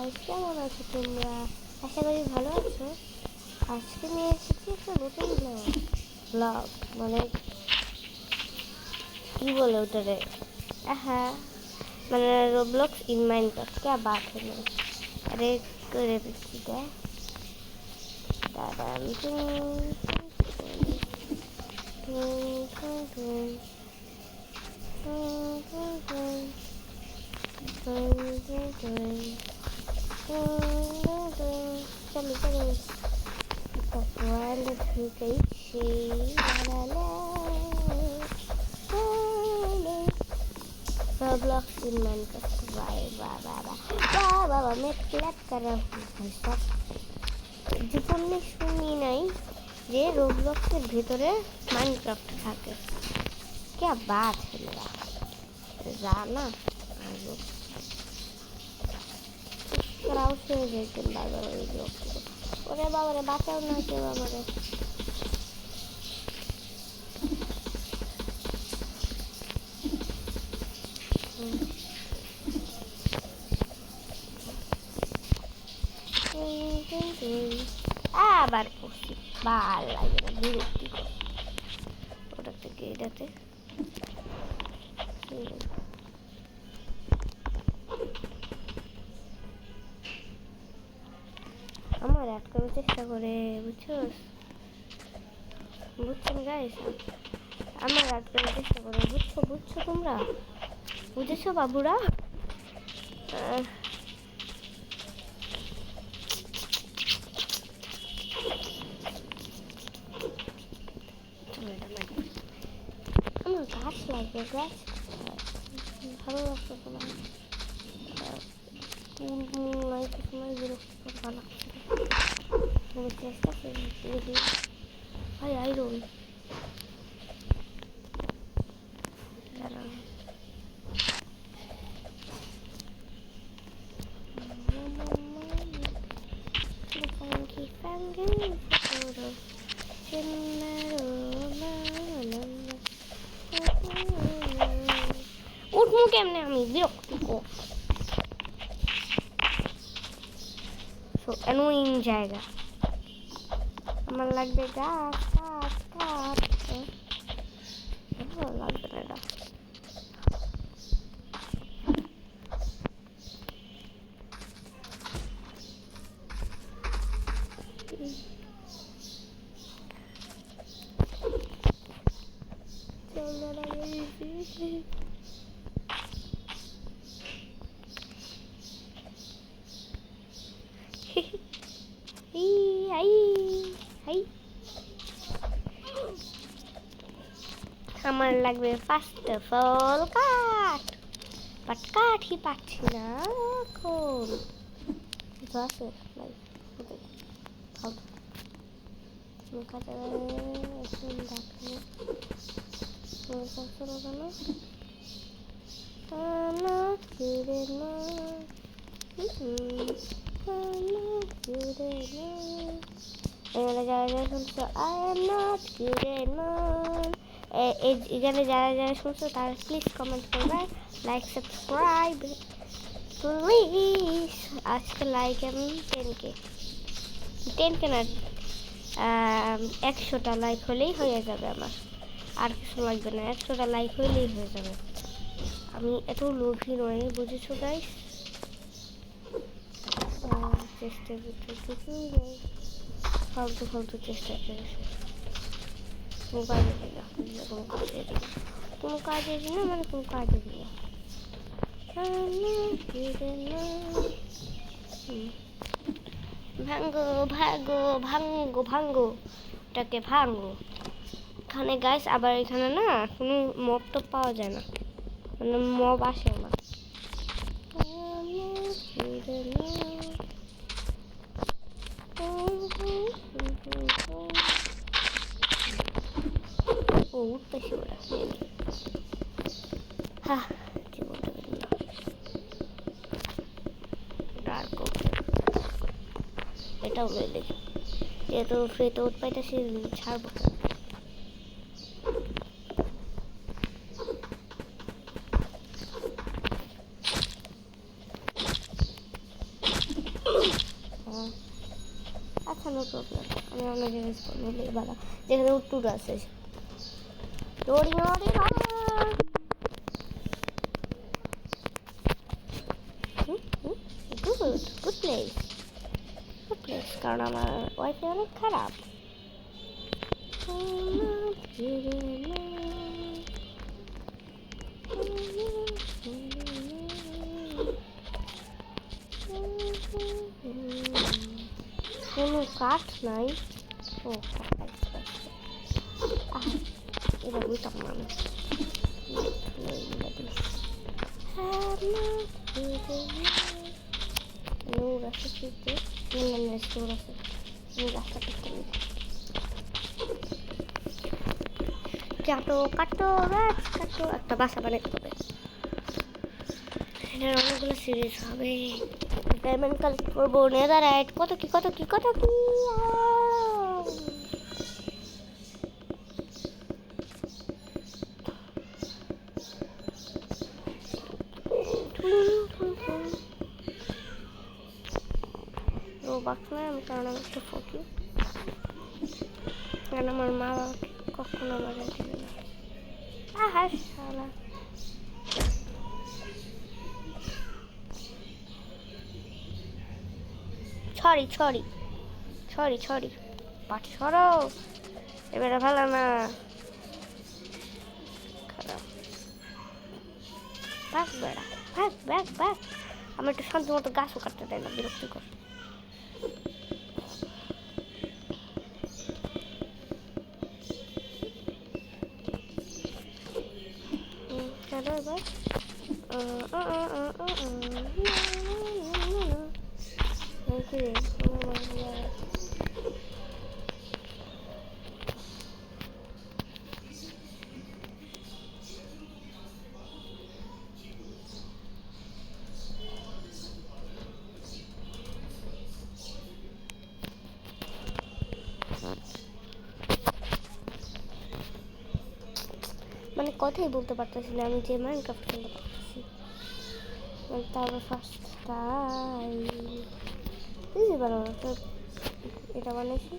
Guys, কেমন আছো তোমরা? আশা করি ভালো আছো। আজকে নিয়ে এসেছি একটা নতুন ব্লগ মানে কি বলে ওটারে, হ্যাঁ মানে রোবলক্স ইন মাইনক্রাফট। क्या बात है मैं अरे করে দিচ্ছি দাঁড়ান চলো চলো ওয়ার্ল্ড ঢুকেছি Roblox in Minecraft वाह वाह वाह वाह वाह वाह मैं क्लैप कर रहा हूँ भाई साहब। জীবনে শুনি নাই যে রোবলক্সের ভিতরে মাইনক্রাফট থাকে। क्या बात है मेरा জানা রাও সে যেতেন বারবার ওই বিরক্ত করে। ওরে বাবারে বাঁচাও না কে বাবারে। আবার পড়ছি ভাল লাগে না, বিরক্তি করে। ওটা থেকে এটাতে আমার আটকানোর চেষ্টা করে, বুঝছেন গাইস? আমার আটকানোর চেষ্টা করে, বুঝছো তোমরা? বুঝেছো বাবুরা? আমার গাছ লাগবে, গাছ ভালো লাগছে তোমার সময় বিরক্তিকর ভালো চেষ্টা করি ভাই আইরন উঠবো কেমনে আমি, বিরক্তিকর অ্যানোয়িং জায়গা। আমার লাগবে গাছ কাঠ কাঠ, লাগবে না এটা। আমার লাগবে ফার্স্ট অফ অল কাঠ, বাট কাঠই পাচ্ছি না এখন। এখানে যারা যারা শুনছো তারা প্লিজ কমেন্ট করবে, লাইক সাবস্ক্রাইব প্লিজ। আজকে লাইক আমি 10K না 100টা লাইক হলেই হয়ে যাবে আমার, আর কিছু লাগবে না। 100টা লাইক হলেই হয়ে যাবে। আমি এত লোভী নয়, বুঝেছো গাইস? চেষ্টা ফালতু চেষ্টা করেছে, কোনো কাজেরই না মানে কোনো কাজেরই না। ভাঙ্গো এটাকে ভাঙ্গো। এখানে গাইস আবার এখানে না কোনো মব তো পাওয়া যায় না, মানে মব আসে না। ও উঠতেছি ওরা জীবনটা এটাও লয়ে দেখি, যেহেতু ফ্রিতে উঠ পাইতেছি ছাড়বো। নো প্রবলেম, আমি অন্য জায়গায় স্পন হলে বাবা যেখানে উত্তর আছে দৌড়ি মারি বাবা। গুড প্লেস, গুড প্লেস, কারণ আমার ওয়াইফাই অনেক খারাপ। কোনো কাঠ নাই। ও এবার বুঝতাম না আমি। কাটো কাটো গাছ কাটো, একটা বাসা বানাতে হবে। এটার অনেকগুলো সিরিজ হবে। ডায়মন্ড কালেক্ট করবো, নেদাররাইট, কত কি কত কি কত কি। রোবাক নয় আমি, কারণ আমি একটু ফকি, কারণ আমার মা বাবাকে কখনো আমার দিবে না। আহা শালা, ছড়ি ছড়ি ছড়ি ছড়ি পাট সরো, এবারে ভালো না, খারাপ। ভাগ বেড়া, ভাগ ভাগ ভাগ, আমার একটু শান্তি মতো গাছও কাটতে দেয় না, বিরক্তিকর। চলো এবার মানে কথাই বলতে পারতেছি না, আমি যে মাইনক্রাফট খেলতে পারতেছি। মানে তারপর ফার্স্ট টাইম বুঝতে পারো তো, এটা বানাইছি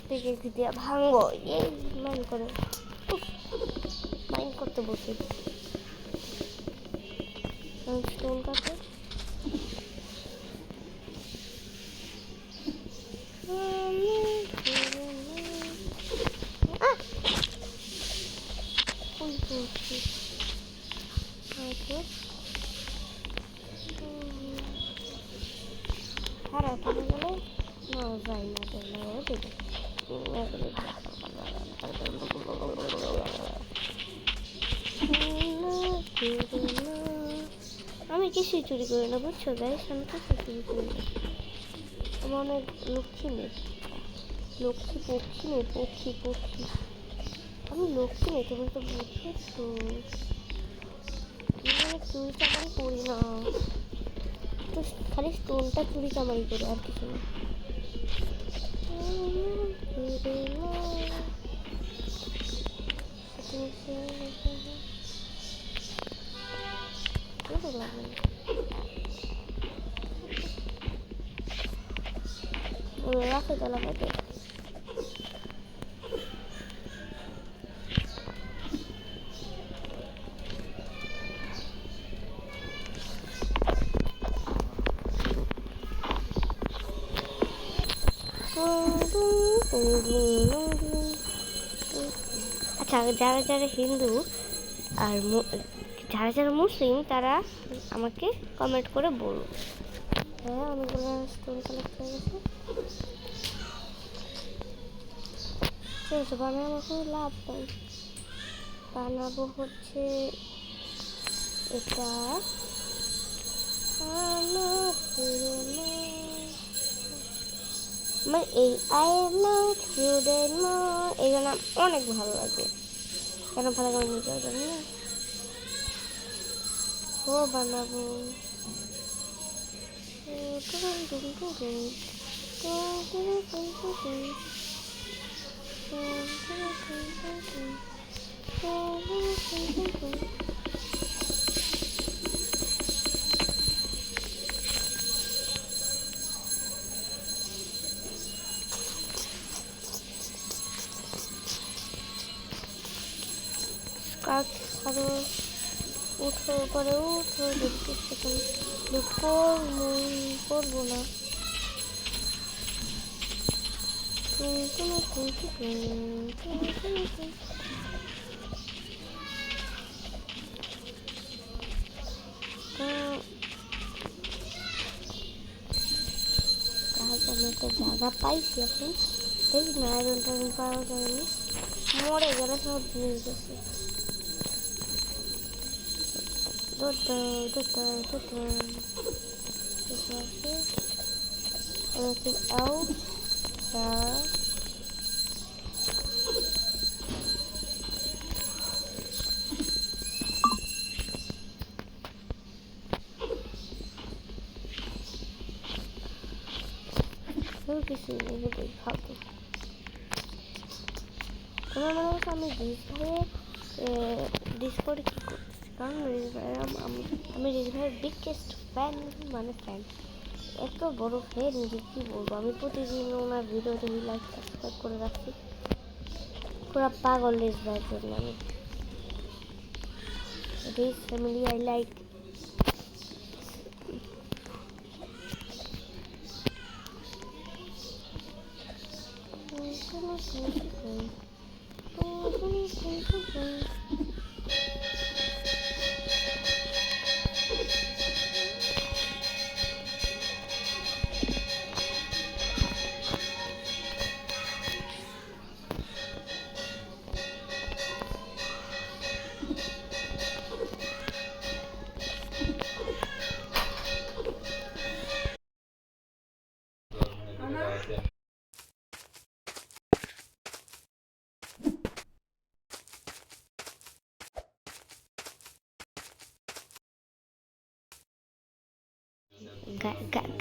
থেকে দিয়ে ভাঙবো, এই মাইন করে মাইন করতে বসে স্টোন কাটে। খারাপ হয়ে গেলে না যাই না যাই না দেবে। আমি কিছুই চুরি করি না, বুঝছো গাইস, আমি কিছুই চুরি করি না। আমার অনেক লক্ষ্মী মেয়ে, লক্ষ্মী পক্ষী নেই, পক্ষী পক্ষী, আমি লক্ষ্মী নেই, তুমি তো বুঝছো তো। চুরি চামারি করি না, তো খালি স্টোনটা চুরি চামারি করি, আর কিছু না। রাখে তো লাগাতে আচ্ছা, যারা যারা হিন্দু আর যারা যারা মুসলিম তারা আমাকে কমেন্ট করে বলুন। হ্যাঁ, অনেকগুলো স্টোন কালেক্ট হয়ে গেছে, ঠিক আছে। বানাবো কোনো লাভ নেই, বানাবো হচ্ছে এটা আমার এই আই এম নট স্টুডেন্ট মোর, এই গান অনেক ভালো লাগে। কেন ভালো লাগে আমি নিজেও জানি না। ও বানাবো আরো উঠো পরে উঠো দেখতেছি করবো না। আমি একটা জায়গা পাইছি এখন, দেখি না আয়রন টায়রন পাওয়া যায়নি, মরে গেলে সব জিনিস গেছে। Anything else? Yeah. কিছু নেই ফালতু। তোমার মনে হচ্ছে আমি ডিসকর্ডে কী করতেছি, কারণ আমি রিস ভাইয়ের বিগেস্ট ফ্যান, মানে ফ্যান, এত বড় ফ্যান যে কী বলবো। আমি প্রতিদিন ওনার ভিডিওতে লাইক সাবস্ক্রাইব করে রাখছি, পুরো পাগল রিস ভাইয়ের জন্য। আমি রিস ফ্যামিলি আই লাইক।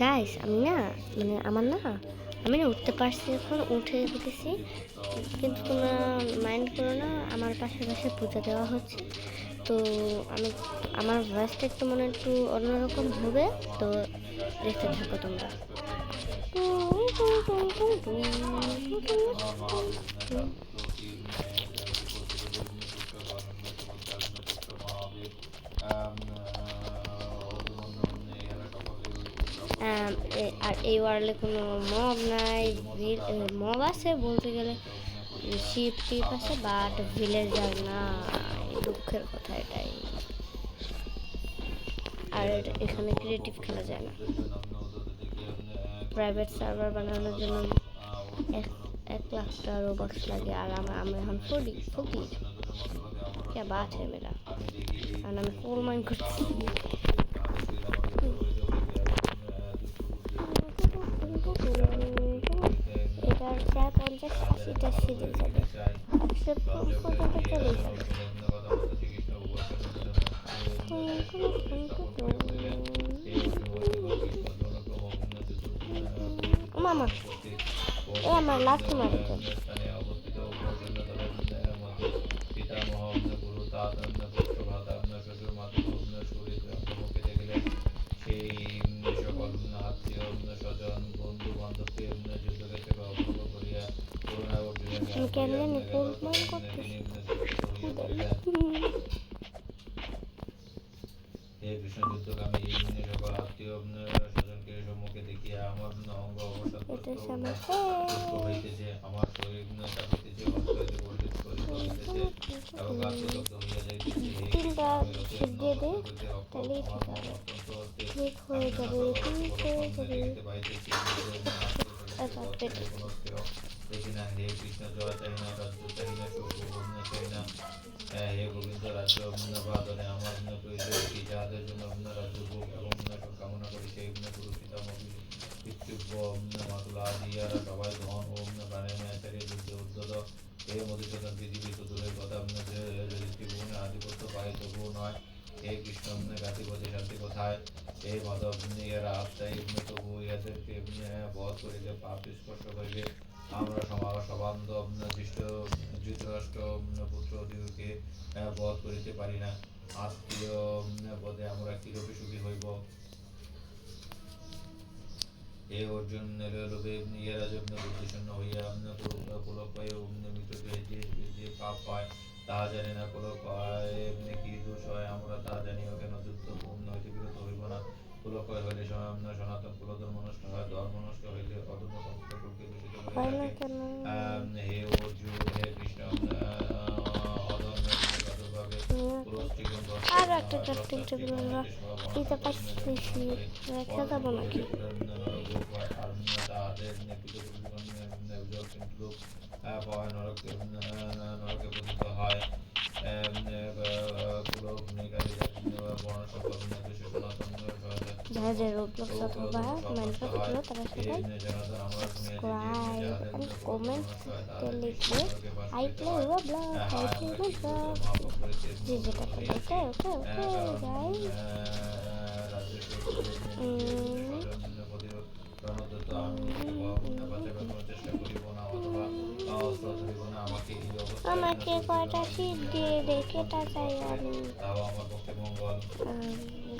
গাইস আমি না মানে আমি না উঠতে পারছি, এখন উঠে যেতেছি, কিন্তু তোমরা মাইন্ড করো না, আমার পাশে পূজা দেওয়া হচ্ছে, তো আমার ভয়েসটা একটু একটু অন্যরকম হবে, তো দেখতে থাকো তোমরা। আর এই ওয়ার্ল্ডে কোনো মব নাই, মব আছে বলতে গেলে, শিপ টিপ আছে, বাট ভিলেজার না, দুঃখের কথা এটাই। আর এখানে ক্রিয়েটিভ খেলা যায় না। প্রাইভেট সার্ভার বানানোর জন্য 1 লাখ রোবক্স লাগে, আর আমরা এখন ফকির क्या बात है मेरा, আর আমি কোল মাইন করছি। এটার 50-80টা সিঁড়ি যাবে, 100 পর্যন্ত চলে যাবে। মামা এ আমার লাথি মারতো। কেন জানি কোলমান করতেছি। তিনটা শেপ দিয়ে দে, তাহলেই ঠিক হয়ে যাবে, ঠিক হয়ে যাবে। হে কৃষ্ণ জয় চাই না, রাজ্য চাই না, চাই না, হে গোবিন্দ রাজ্য বাদনে আমার প্রয়োজন, যাদের জন্য রাজ্য ভোগ এবং কামনা করি, সেই গুরু পিতা পিতৃব্য মাতুলা দিয়ারা সবাই ধন ওম প্রাণে আচার্য যুদ্ধ উদ্যত, হে মধুসূদন পৃথিবী তো দূরের কথা, ত্রিভুবনে আধিপত্য পাই তবুও নয়, হে কৃষ্ণ গাতিপতি শান্তি কোথায়, হে মাধব ইহারা আত্মাই তবু ইহাদেরকে বধ করিলে পাপ স্পর্শ করিলে আমরা সবান্ধব ধৃতরাষ্ট্র পুত্র দিগকে বধ করিতে পারি না, আত্মীয় বধে আমরা কিরূপে সুখী হইব। হে অর্জুন লোভে ইহারা যজ্ঞ বুদ্ধিশূন্য হইয়া পুলক পায় মৃত যে পাপ পায় তাহা জানি না পুলক হয় কি দোষ হয় আমরা তাহা জানিও কেন যুদ্ধ হইতে বিরত হইব না পুলক হইলে সনাতন কুলধর্ম নষ্ট হয় ধর্ম নষ্ট হইলে অধর্ম সমস্ত কুলকে দূষিত করে হয় না রাখে কেন? হে অর্জুন হে কৃষ্ণ অধর্মের প্রাদুর্ভাবে পুরস্ত্রীগণ আর একটা চারটে টেবিল দিতে পারছি রেখে দেবো নাকি? তাদের নেপিত কিন্তু নরকে পতিত হয় পুলক নিকারী বর্ণ সকল সনাতন যারা যে রোবলক্স অথবা মাইনক্রাফট খেলো তারা সবাই সাবস্ক্রাইব এন্ড কমেন্টে লিখবে I play Roblox, I play Minecraft, যে যেটা করবে। ওকে ওকে ওকে গাইস। আমাকে কয়টা শীট দিয়ে রেখেটা চাই আমি।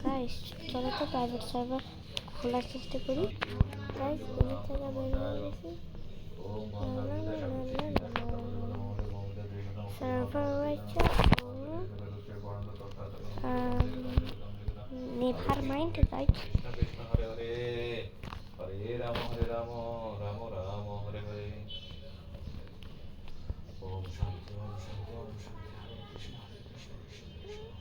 গাইস চলো তো প্রাইভেট সার্ভার খোলার চেষ্টা করি। গাইস এর থেকে বের হয়ে গেছি। সার্ভার রয়েছে never mind guys. Hare Hare Hare Ram Ram Ram Hare Hare. ওম শান্তি ওম শান্তি ওম শান্তি। হরে কৃষ্ণ হরে কৃষ্ণ কৃষ্ণ কৃষ্ণ।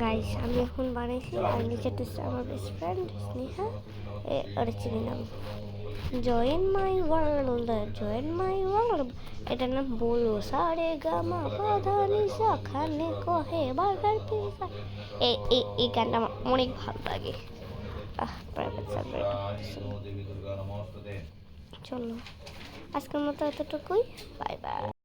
গাইস আমি এখন বানাইছি আর নিচেটা আমার বেস্ট ফ্রেন্ড স্নেহা ওর চিনি নাম। Join my world, join my world. এটার নাম বলো সারে গামা পাধানি সাখানে কহে বার্গার পিজা। এই গানটা আমার অনেক ভালো লাগে। প্রাইভেট সার্ভার চলো আজকের মতো এতটুকুই। Bye bye.